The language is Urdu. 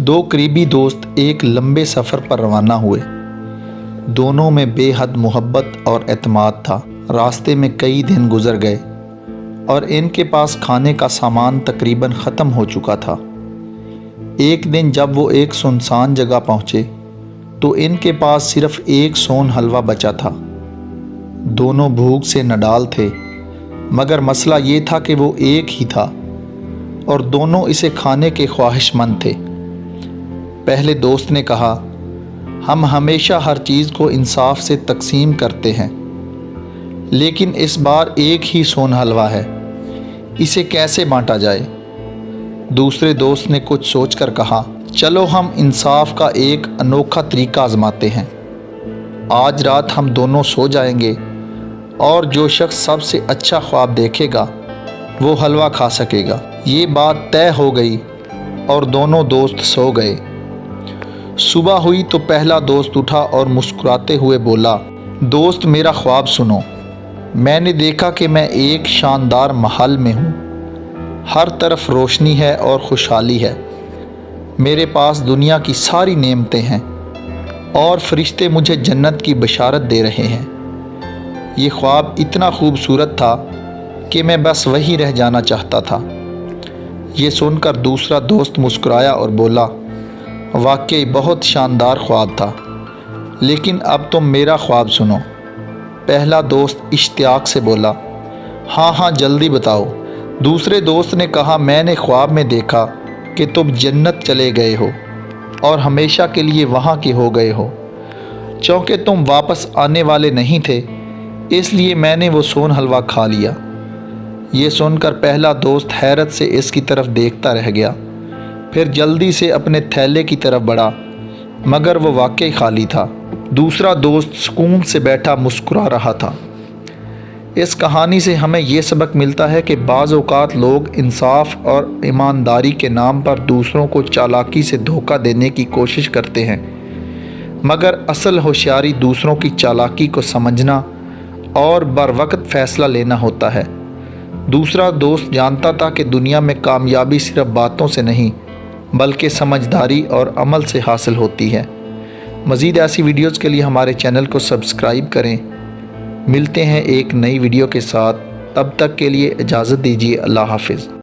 دو قریبی دوست ایک لمبے سفر پر روانہ ہوئے۔ دونوں میں بے حد محبت اور اعتماد تھا۔ راستے میں کئی دن گزر گئے اور ان کے پاس کھانے کا سامان تقریباً ختم ہو چکا تھا۔ ایک دن جب وہ ایک سنسان جگہ پہنچے تو ان کے پاس صرف ایک سون حلوہ بچا تھا۔ دونوں بھوک سے نڈال تھے، مگر مسئلہ یہ تھا کہ وہ ایک ہی تھا اور دونوں اسے کھانے کے خواہش مند تھے۔ پہلے دوست نے کہا، ہم ہمیشہ ہر چیز کو انصاف سے تقسیم کرتے ہیں، لیکن اس بار ایک ہی سون حلوہ ہے، اسے کیسے بانٹا جائے؟ دوسرے دوست نے کچھ سوچ کر کہا، چلو ہم انصاف کا ایک انوکھا طریقہ آزماتے ہیں۔ آج رات ہم دونوں سو جائیں گے اور جو شخص سب سے اچھا خواب دیکھے گا وہ حلوہ کھا سکے گا۔ یہ بات طے ہو گئی اور دونوں دوست سو گئے۔ صبح ہوئی تو پہلا دوست اٹھا اور مسکراتے ہوئے بولا، دوست میرا خواب سنو۔ میں نے دیکھا کہ میں ایک شاندار محل میں ہوں، ہر طرف روشنی ہے اور خوشحالی ہے، میرے پاس دنیا کی ساری نعمتیں ہیں اور فرشتے مجھے جنت کی بشارت دے رہے ہیں۔ یہ خواب اتنا خوبصورت تھا کہ میں بس وہیں رہ جانا چاہتا تھا۔ یہ سن کر دوسرا دوست مسکرایا اور بولا، واقعی بہت شاندار خواب تھا، لیکن اب تم میرا خواب سنو۔ پہلا دوست اشتیاق سے بولا، ہاں جلدی بتاؤ۔ دوسرے دوست نے کہا، میں نے خواب میں دیکھا کہ تم جنت چلے گئے ہو اور ہمیشہ کے لیے وہاں کے ہو گئے ہو۔ چونکہ تم واپس آنے والے نہیں تھے، اس لیے میں نے وہ سون حلوہ کھا لیا۔ یہ سن کر پہلا دوست حیرت سے اس کی طرف دیکھتا رہ گیا، پھر جلدی سے اپنے تھیلے کی طرف بڑھا، مگر وہ واقعی خالی تھا۔ دوسرا دوست سکون سے بیٹھا مسکرا رہا تھا۔ اس کہانی سے ہمیں یہ سبق ملتا ہے کہ بعض اوقات لوگ انصاف اور ایمانداری کے نام پر دوسروں کو چالاکی سے دھوکہ دینے کی کوشش کرتے ہیں، مگر اصل ہوشیاری دوسروں کی چالاکی کو سمجھنا اور بروقت فیصلہ لینا ہوتا ہے۔ دوسرا دوست جانتا تھا کہ دنیا میں کامیابی صرف باتوں سے نہیں بلکہ سمجھداری اور عمل سے حاصل ہوتی ہے۔ مزید ایسی ویڈیوز کے لیے ہمارے چینل کو سبسکرائب کریں۔ ملتے ہیں ایک نئی ویڈیو کے ساتھ، تب تک کے لیے اجازت دیجیے۔ اللہ حافظ۔